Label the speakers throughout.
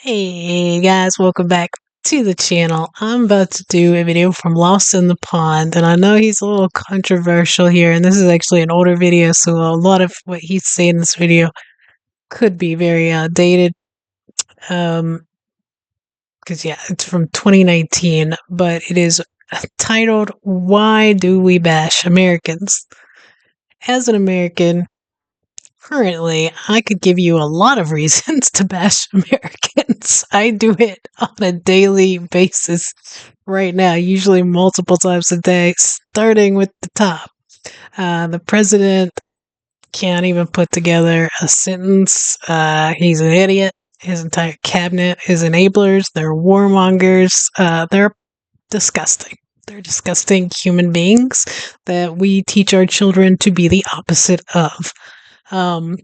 Speaker 1: Hey guys, welcome back to the channel. I'm about to do a video from Lost in the Pond, and I know he's a little controversial here, and this is actually an older video, so a lot of what he's saying in this video could be very dated. Um, because yeah, it's from 2019, but it is titled "Why Do We Bash Americans?" As an American, currently, I could give you a lot of reasons to bash Americans. I do it on a daily basis right now, usually multiple times a day, starting with the top. The president can't even put together a sentence. He's an idiot. His entire cabinet is enablers. They're warmongers. They're disgusting. They're disgusting human beings that we teach our children to be the opposite of. Um,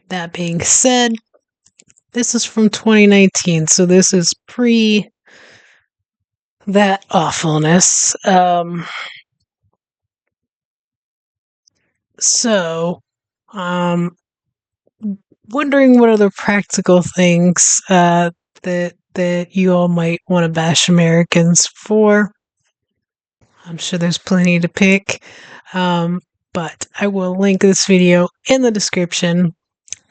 Speaker 1: that being said, this is from 2019, so this is pre that awfulness. So, um, wondering what other practical things that you all might want to bash Americans for. I'm sure there's plenty to pick, but I will link this video in the description.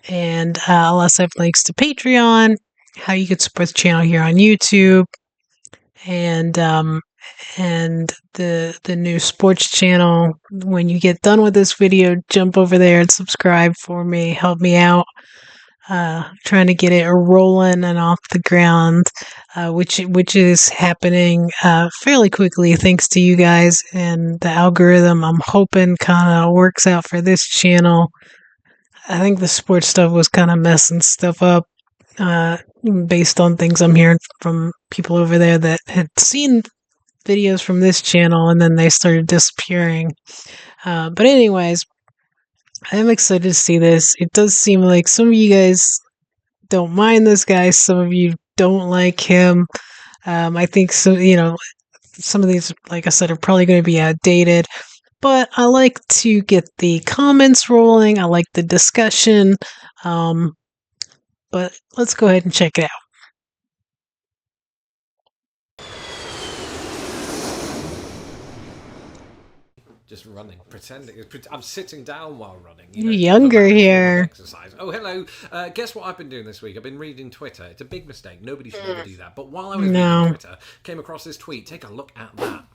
Speaker 1: And I'll also have links to Patreon, how you could support the channel here on YouTube, and the new sports channel. When you get done with this video, jump over there and subscribe for me. Help me out. Trying to get it rolling and off the ground, which is happening fairly quickly thanks to you guys and the algorithm. I'm hoping kind of works out for this channel. I think the sports stuff was kind of messing stuff up, uh, based on things I'm hearing from people over there that had seen videos from this channel and then they started disappearing. But anyways, I'm excited to see this. It does seem like some of you guys don't mind this guy, some of you don't like him. I think so. Some of these, like I said, are probably going to be outdated. But I like to get the comments rolling. I like the discussion. But let's go ahead and check it out.
Speaker 2: Just running, pretending. I'm sitting down while running.
Speaker 1: Younger here.
Speaker 2: Exercise. Oh, hello. Guess what I've been doing this week? I've been reading Twitter. It's a big mistake. Nobody should ever do that. But while I was reading Twitter, came across this tweet. Take a look at that.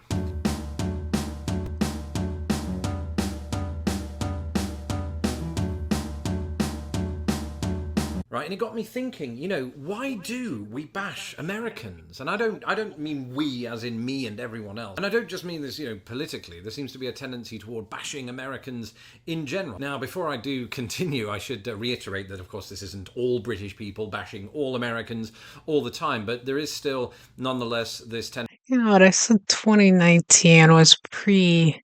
Speaker 2: Right, and it got me thinking, why do we bash Americans? And I don't mean we as in me and everyone else. And I don't just mean this, politically. There seems to be a tendency toward bashing Americans in general. Now, before I do continue, I should reiterate that, of course, this isn't all British people bashing all Americans all the time, but there is still, nonetheless, this tendency.
Speaker 1: You know what? I said 2019 was pre-Trump.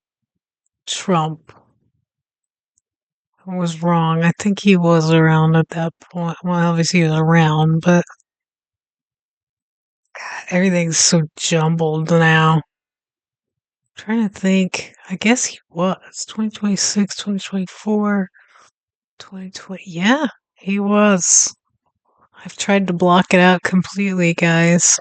Speaker 1: I was wrong. I think he was around at that point. Well, obviously he was around, but God, everything's so jumbled now. I'm trying to think. I guess he was 2026, 2024, 2020. Yeah, he was. I've tried to block it out completely, guys.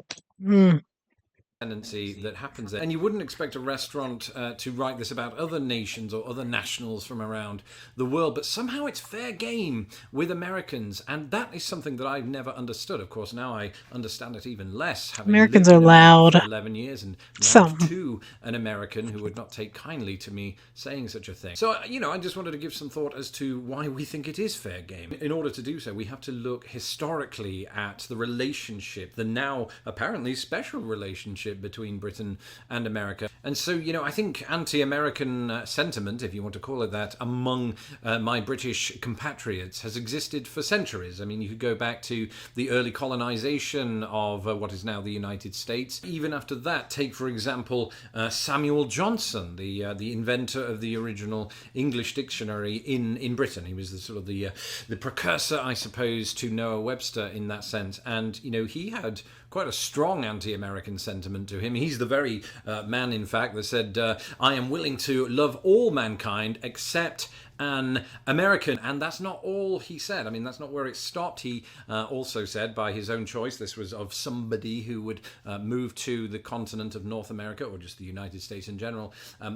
Speaker 2: Tendency that happens there. And you wouldn't expect a restaurant to write this about other nations or other nationals from around the world, but somehow it's fair game with Americans, and that is something that I've never understood. Of course, now I understand it even less, having
Speaker 1: Americans
Speaker 2: lived
Speaker 1: are
Speaker 2: in America
Speaker 1: loud.
Speaker 2: for 11 years and married
Speaker 1: Some.
Speaker 2: to an American who would not take kindly to me saying such a thing. So, I just wanted to give some thought as to why we think it is fair game. In order to do so, we have to look historically at the relationship, the now apparently special relationship between Britain and America. And so, I think anti-American sentiment, if you want to call it that, among my British compatriots has existed for centuries. I mean, you could go back to the early colonization of what is now the United States. Even after that, take, for example, Samuel Johnson, the inventor of the original English dictionary in Britain. He was the precursor, I suppose, to Noah Webster in that sense. And, he had quite a strong anti-American sentiment to him. He's the very man, in fact, that said, I am willing to love all mankind except an American. And that's not all he said. I mean, that's not where it stopped. He also said, by his own choice, this was of somebody who would move to the continent of North America, or just the United States in general.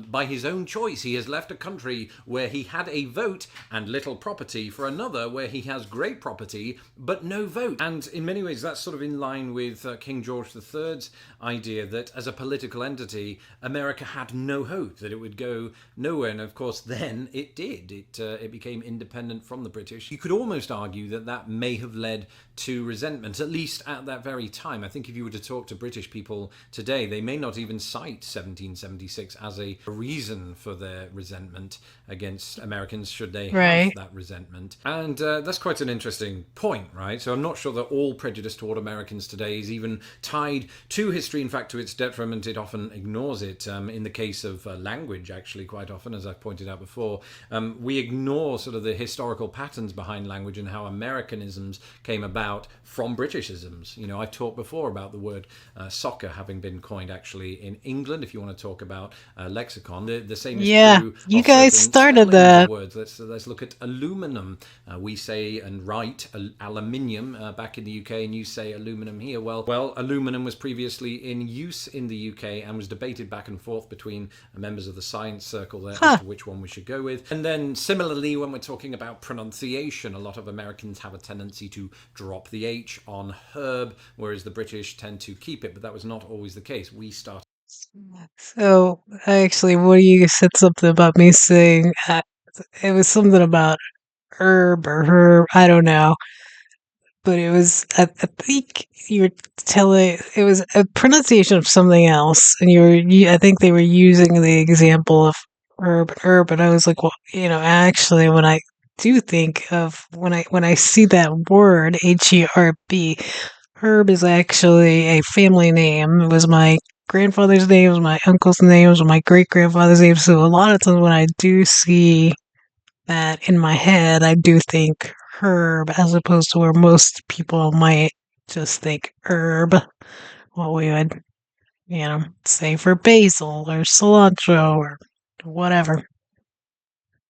Speaker 2: By his own choice, he has left a country where he had a vote and little property for another where he has great property but no vote. And in many ways, that's sort of in line with King George III's idea that as a political entity, America had no hope, that it would go nowhere. And of course, then it did. It became independent from the British. You could almost argue that that may have led to resentment, at least at that very time. I think if you were to talk to British people today, they may not even cite 1776 as a reason for their resentment against Americans, should they have
Speaker 1: Right.
Speaker 2: that resentment. And that's quite an interesting point, right? So I'm not sure that all prejudice toward Americans today is even tied to history. In fact, to its detriment, it often ignores it. In the case of language, actually, quite often, as I've pointed out before, we ignore sort of the historical patterns behind language and how Americanisms came about from Britishisms. You know, I've talked before about the word soccer having been coined actually in England, if you want to talk about lexicon. The same is
Speaker 1: Yeah,
Speaker 2: true
Speaker 1: you
Speaker 2: of
Speaker 1: guys
Speaker 2: certain
Speaker 1: started
Speaker 2: spellings of
Speaker 1: that.
Speaker 2: words. Let's look at aluminum. We say and write aluminium back in the UK, and you say aluminum here. Well, aluminum was previously in use in the UK and was debated back and forth between members of the science circle there as
Speaker 1: Huh.
Speaker 2: to which one we should go with. And then similarly, when we're talking about pronunciation, a lot of Americans have a tendency to drop the H on herb, whereas the British tend to keep it. But that was not always the case. We started.
Speaker 1: So, actually, what you said something about me saying it was something about herb or herb. I don't know, but it was. I think you were telling it was a pronunciation of something else, and I think they were using the example of herb and herb, and I was like, well, actually, when I do think of when I see that word HERB, Herb is actually a family name. It was my grandfather's name, it was my uncle's name, it was my great grandfather's name. So a lot of times when I do see that in my head, I do think herb as opposed to where most people might just think herb. What we would, say for basil or cilantro or whatever.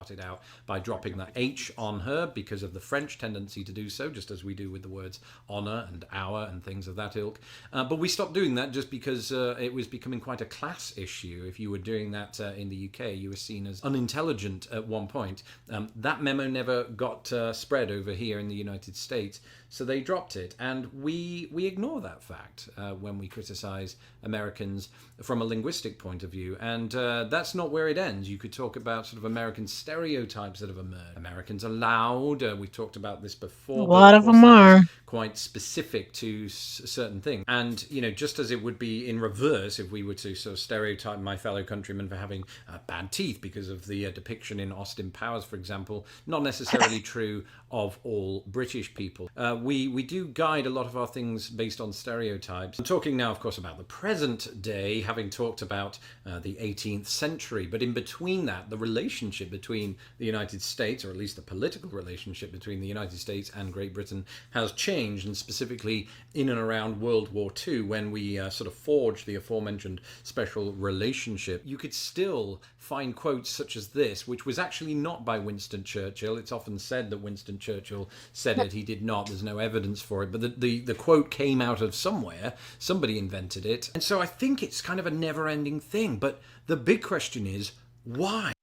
Speaker 2: Started out by dropping that H on her because of the French tendency to do so, just as we do with the words honour and our and things of that ilk. But we stopped doing that just because it was becoming quite a class issue. If you were doing that in the UK, you were seen as unintelligent at one point. That memo never got spread over here in the United States, so they dropped it. And we ignore that fact when we criticise Americans from a linguistic point of view. And that's not where it ends. You could talk about sort of American stereotypes that have emerged. Americans are loud. We've talked about this
Speaker 1: A
Speaker 2: before, but
Speaker 1: lot
Speaker 2: of
Speaker 1: of
Speaker 2: course
Speaker 1: them
Speaker 2: that is
Speaker 1: are.
Speaker 2: quite specific to certain things. And, just as it would be in reverse if we were to sort of stereotype my fellow countrymen for having bad teeth because of the depiction in Austin Powers, for example, not necessarily true of all British people. We do guide a lot of our things based on stereotypes. I'm talking now, of course, about the present day, having talked about the 18th century. But in between that, the relationship between the United States, or at least the political relationship between the United States and Great Britain, has changed, and specifically in and around World War II, when we sort of forged the aforementioned special relationship. You could still find quotes such as this, which was actually not by Winston Churchill. It's often said that Winston Churchill said it. He did not. There's no evidence for it. But the quote came out of somewhere. Somebody invented it. And so I think it's kind of a never-ending thing. But the big question is, why?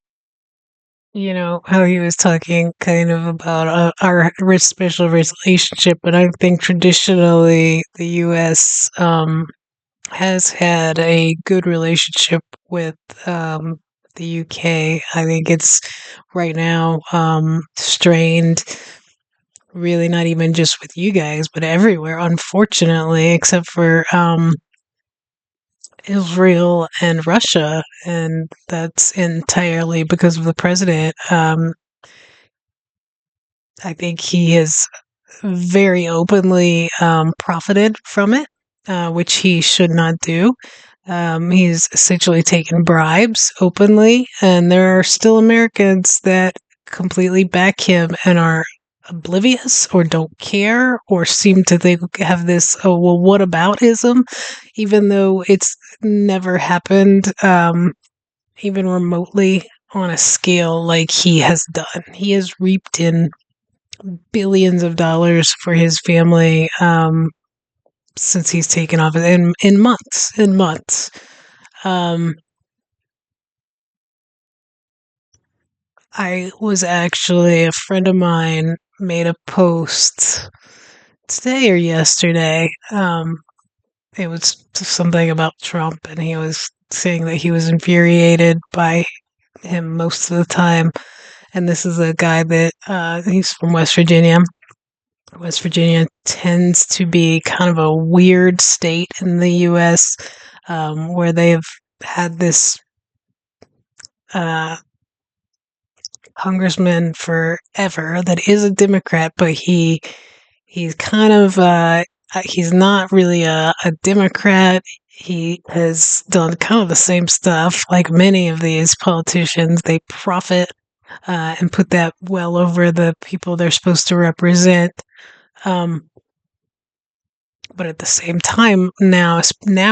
Speaker 1: How he was talking kind of about our special relationship, and I think traditionally the U.S. Has had a good relationship with the UK. I think it's right now strained, really not even just with you guys, but everywhere, unfortunately, except for Israel and Russia, and that's entirely because of the president. I think he has very openly profited from it, which he should not do. He's essentially taken bribes openly, and there are still Americans that completely back him and are oblivious or don't care or seem to think have this oh well what aboutism, even though it's never happened even remotely on a scale like he has done. He has reaped in billions of dollars for his family since he's taken office in months, in months. Um, I was actually a friend of mine made a post today or yesterday. It was something about Trump, and he was saying that he was infuriated by him most of the time. And this is a guy that he's from West Virginia. West Virginia tends to be kind of a weird state in the U.S. Where they've had this uh, congressman forever that is a Democrat, but he's kind of he's not really a Democrat. He has done kind of the same stuff like many of these politicians. They profit and put that well over the people they're supposed to represent. Um, but at the same time, now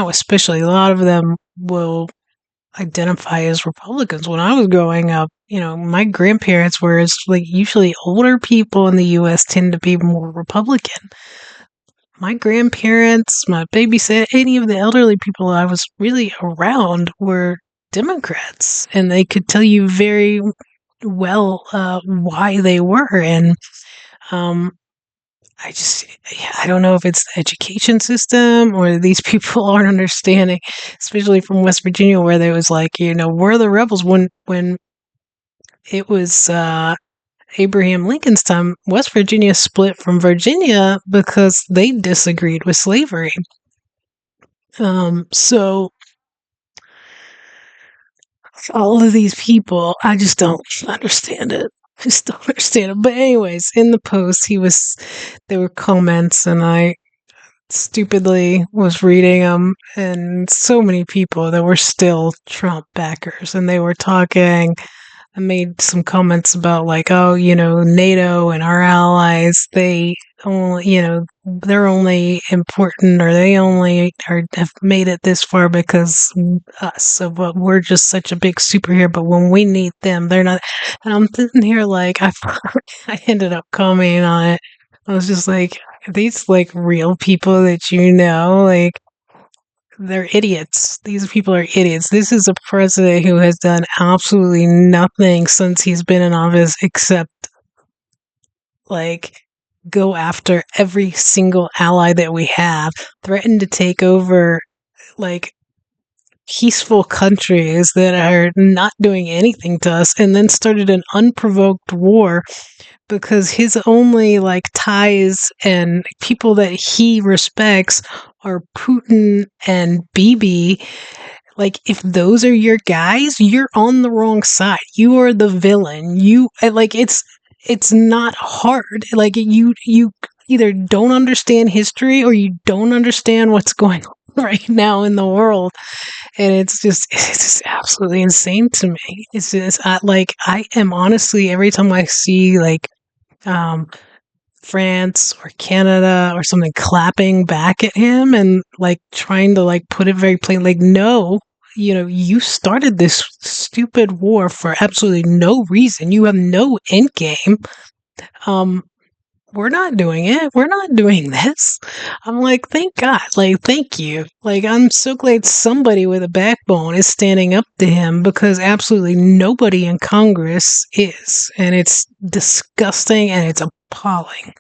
Speaker 1: especially, a lot of them will identify as Republicans. When I was growing up, my grandparents were like usually older people in the U.S. tend to be more Republican. My grandparents, my babysit, any of the elderly people I was really around were Democrats, and they could tell you very well why they were. And um, I don't know if it's the education system or these people aren't understanding, especially from West Virginia, where they was like, we're the rebels. When it was Abraham Lincoln's time, West Virginia split from Virginia because they disagreed with slavery. So all of these people, I just don't understand it. I just don't understand it. But anyways, in the post, there were comments, and I stupidly was reading them, and so many people that were still Trump backers, and they were talking. I made some comments about like, oh, NATO and our allies, they only, they're only important, or they only have made it this far because us. So, but we're just such a big superhero. But when we need them, they're not. And I'm sitting here like, I ended up commenting on it. I was just like, these like real people that like they're idiots. These people are idiots. This is a president who has done absolutely nothing since he's been in office except like go after every single ally that we have, threaten to take over like peaceful countries that are not doing anything to us, and then started an unprovoked war because his only like ties and people that he respects are Putin and Bibi. Like, if those are your guys, you're on the wrong side. You are the villain. Like, it's not hard. Like, you either don't understand history or you don't understand what's going on right now in the world. And it's just absolutely insane to me. It's just I am honestly, every time I see like um France or Canada or something clapping back at him and like trying to like put it very plain, like, no, you started this stupid war for absolutely no reason. You have no end game. Um, we're not doing it. We're not doing this. I'm like, thank God. Like, thank you. Like, I'm so glad somebody with a backbone is standing up to him because absolutely nobody in Congress is. And it's disgusting and it's appalling.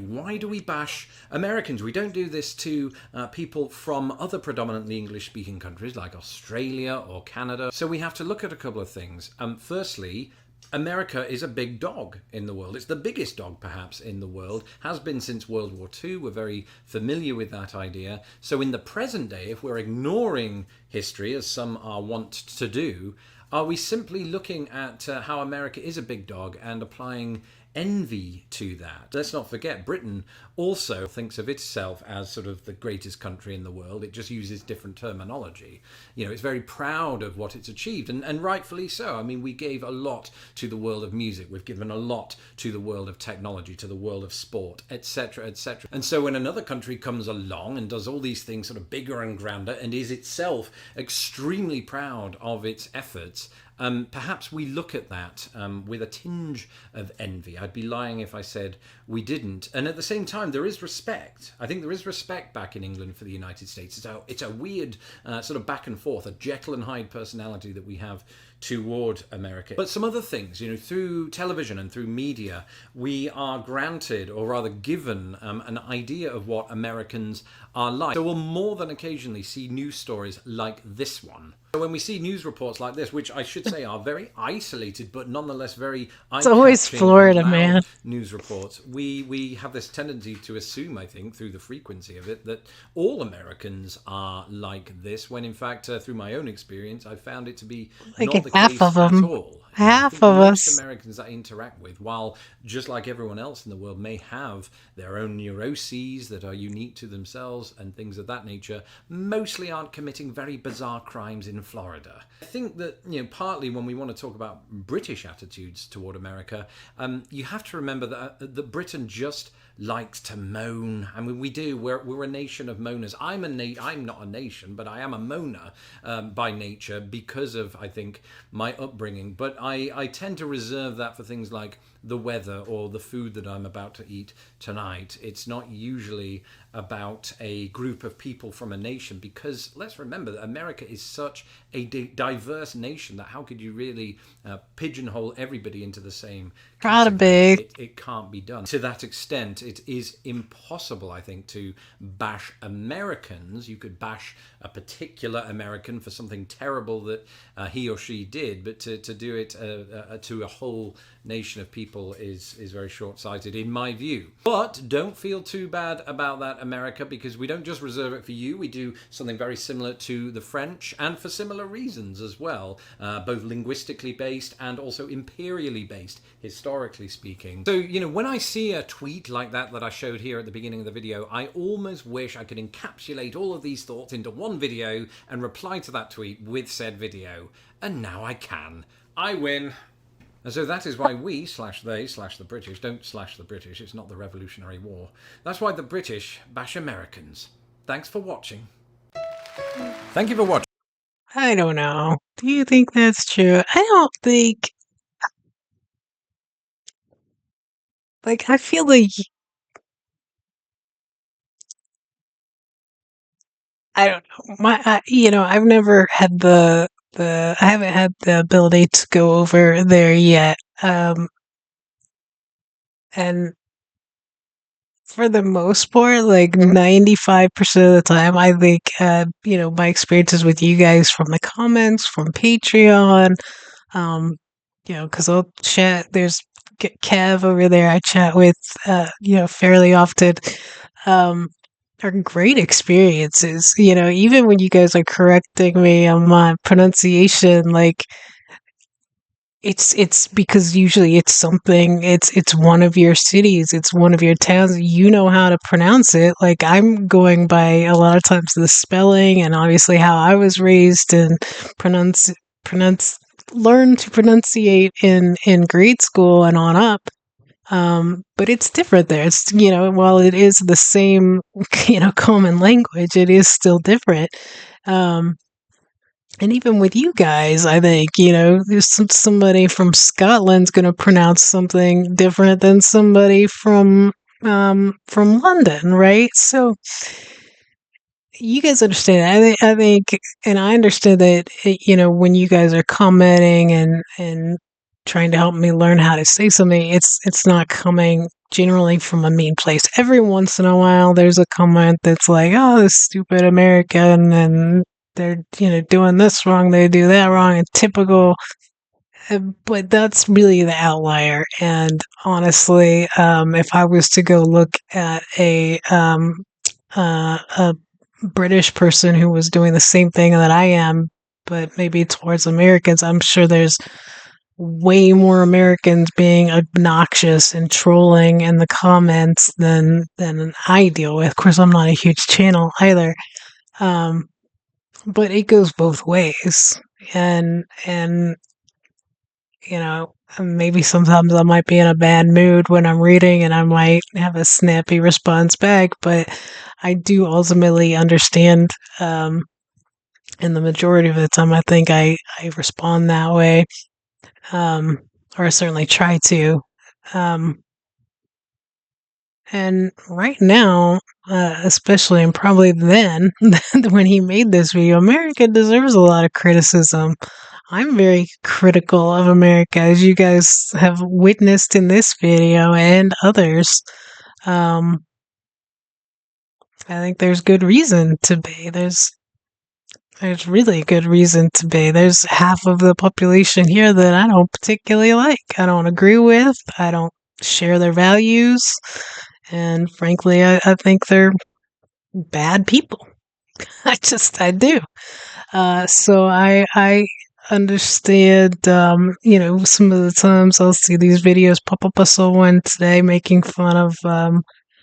Speaker 2: Why do we bash Americans? We don't do this to people from other predominantly English speaking countries like Australia or Canada. So we have to look at a couple of things. Firstly, America is a big dog in the world. It's the biggest dog, perhaps, in the world, has been since World War II. We're very familiar with that idea. So, in the present day, if we're ignoring history, as some are wont to do, are we simply looking at how America is a big dog and applying envy to that. Let's not forget, Britain also thinks of itself as sort of the greatest country in the world. It just uses different terminology. It's very proud of what it's achieved, and rightfully so. I mean, we gave a lot to the world of music. We've given a lot to the world of technology, to the world of sport, etc., etc. And so when another country comes along and does all these things sort of bigger and grander and is itself extremely proud of its efforts, perhaps we look at that with a tinge of envy. I'd be lying if I said we didn't. And at the same time, there is respect. I think there is respect back in England for the United States. It's a weird sort of back and forth, a Jekyll and Hyde personality that we have toward America. But some other things, through television and through media, we are granted, or rather given, an idea of what Americans are like. So we'll more than occasionally see news stories like this one. So when we see news reports like this, which I should say are very isolated but nonetheless very
Speaker 1: It's always
Speaker 2: eye-catching and
Speaker 1: Florida,
Speaker 2: loud
Speaker 1: man.
Speaker 2: news reports, we have this tendency to assume, I think, through the frequency of it, that all Americans are like this, when in fact, through my own experience, I've found it to be
Speaker 1: Like
Speaker 2: not the
Speaker 1: half of
Speaker 2: case at
Speaker 1: them.
Speaker 2: all. I
Speaker 1: Half
Speaker 2: think
Speaker 1: of
Speaker 2: most
Speaker 1: us.
Speaker 2: Americans I interact with, while just like everyone else in the world may have their own neuroses that are unique to themselves and things of that nature, mostly aren't committing very bizarre crimes in Florida. I think that, partly when we want to talk about British attitudes toward America, you have to remember that Britain just likes to moan. I mean, we do. We're a nation of moaners. I'm not a nation, but I am a moaner by nature because of, I think, my upbringing. But I tend to reserve that for things like the weather or the food that I'm about to eat tonight. It's not usually about a group of people from a nation, because let's remember that America is such a diverse nation that how could you really pigeonhole everybody into the same
Speaker 1: Proud of
Speaker 2: category?
Speaker 1: big.
Speaker 2: It can't be done. To that extent, it is impossible, I think, to bash Americans. You could bash a particular American for something terrible that he or she did, but to do it to a whole nation of people is very short-sighted in my view. But don't feel too bad about that, America, because we don't just reserve it for you. We do something very similar to the French, and for similar reasons as well, both linguistically based and also imperially based, historically speaking. So, when I see a tweet like that I showed here at the beginning of the video, I almost wish I could encapsulate all of these thoughts into one video and reply to that tweet with said video. And now I can. I win. And so that is why we, /they/the British, don't slash the British. It's not the Revolutionary War. That's why the British bash Americans. Thanks for watching. Thank you for watching.
Speaker 1: I don't know. Do you think that's true? I don't think. Like, I feel like I don't know. I've never had I haven't had the ability to go over there yet. And for the most part, like 95% of the time, I think, my experiences with you guys from the comments, from Patreon, um, because I'll chat. There's Kev over there. I chat with, fairly often. Um, are great experiences. Even when you guys are correcting me on my pronunciation, like it's because usually it's one of your cities, it's one of your towns, you know how to pronounce it. Like, I'm going by a lot of times the spelling and obviously how I was raised and pronounce learn to pronunciate in grade school and on up. But it's different there. It's, while it is the same, common language, it is still different. Um, and even with you guys, I think, there's somebody from Scotland's going to pronounce something different than somebody from London, right? So you guys understand. I think, and I understand that, when you guys are commenting and trying to help me learn how to say something, it's not coming generally from a mean place. Every once in a while, there's a comment that's like, "Oh, this stupid American," and they're doing this wrong, they do that wrong, and typical. But that's really the outlier. And honestly, if I was to go look at a British person who was doing the same thing that I am, but maybe towards Americans, I'm sure there's way more Americans being obnoxious and trolling in the comments than I deal with. Of course, I'm not a huge channel either, um, but it goes both ways, and maybe sometimes I might be in a bad mood when I'm reading, and I might have a snappy response back, but I do ultimately understand. And the majority of the time, I think I respond that way, um, or I certainly try to. Um, and right now, especially and probably then, when he made this video, America deserves a lot of criticism. I'm very critical of America, as you guys have witnessed in this video and others. Um, I think there's good reason to be. There's really good reason to be. There's half of the population here that I don't particularly like. I don't agree with. I don't share their values. And frankly, I think they're bad people. I do. So I understand, some of the times I'll see these videos pop up. I saw one today making fun of,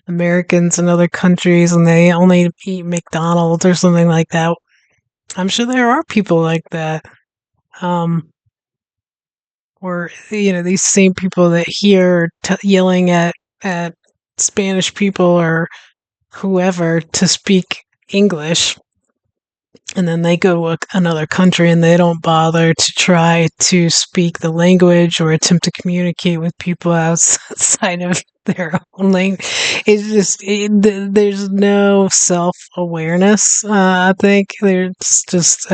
Speaker 1: Americans in other countries and they only eat McDonald's or something like that. I'm sure there are people like that. Um, or these same people that here are yelling at Spanish people or whoever to speak English, and then they go to another country and they don't bother to try to speak the language or attempt to communicate with people outside of their own language. There's no self awareness. I think there's just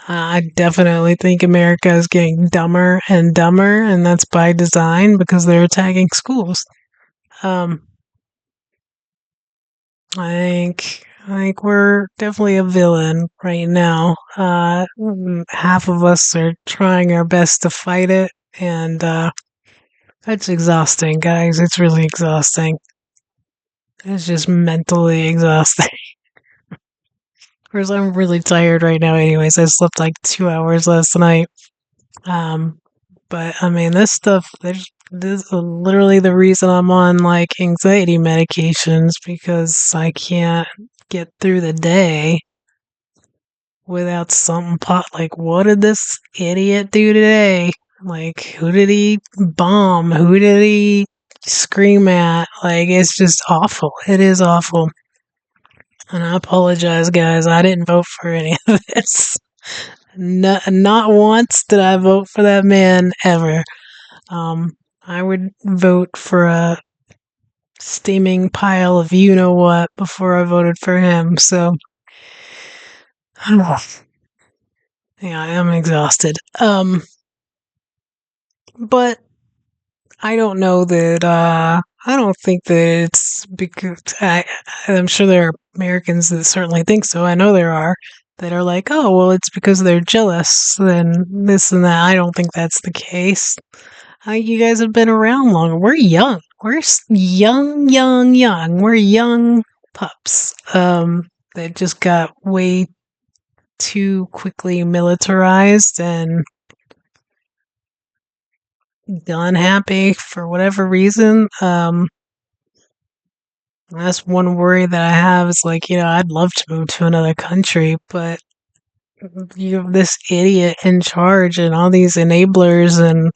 Speaker 1: I definitely think America is getting dumber and dumber, and that's by design because they're attacking schools. Um, I think we're definitely a villain right now. Half of us are trying our best to fight it, and it's exhausting, guys. It's really exhausting. It's just mentally exhausting. Of course, I'm really tired right now. Anyways, I slept like 2 hours last night. Um, but I mean, this stuff. This is literally the reason I'm on like anxiety medications because I can't get through the day without something pot. Like, what did this idiot do today? Like, who did he bomb? Who did he scream at? Like, it's just awful. It is awful. And I apologize, guys. I didn't vote for any of this. Not once did I vote for that man ever. Um, I would vote for a steaming pile of you know what before I voted for him. So, yeah, I am exhausted. But I don't know that. I don't think that it's because I'm sure there are Americans that certainly think so. I know there are that are like, oh, well, it's because they're jealous and this and that. I don't think that's the case. You guys have been around longer. We're young. We're young, young, young. We're young pups. That just got way too quickly militarized and unhappy for whatever reason. That's one worry that I have is like, I'd love to move to another country, but you have this idiot in charge and all these enablers, and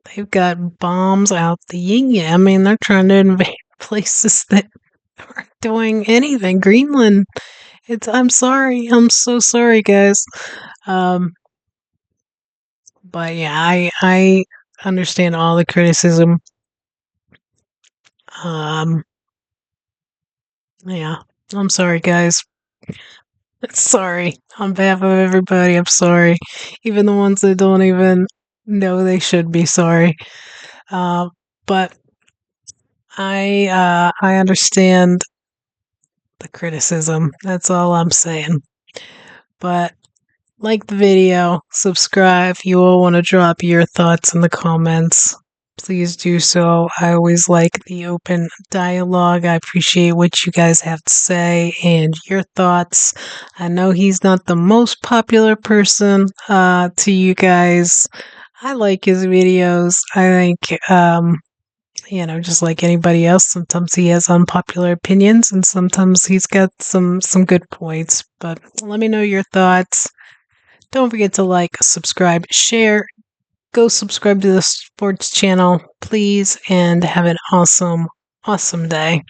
Speaker 1: they've got bombs out the yin. I mean, they're trying to invade places that aren't doing anything. Greenland. I'm sorry. I'm so sorry, guys. Um, but yeah, I understand all the criticism. Um, yeah, I'm sorry, guys. Sorry. On behalf of everybody, I'm sorry. Even the ones that don't even know they should be sorry. Uh, but I understand the criticism. That's all I'm saying. But like the video, subscribe if you all want to drop your thoughts in the comments. please do so. I always like the open dialogue. I appreciate what you guys have to say and your thoughts. I know he's not the most popular person to you guys. I like his videos. I think just like anybody else, sometimes he has unpopular opinions and sometimes he's got some good points. But let me know your thoughts. Don't forget to like, subscribe, share. Go subscribe to the sports channel, please, and have an awesome, awesome day.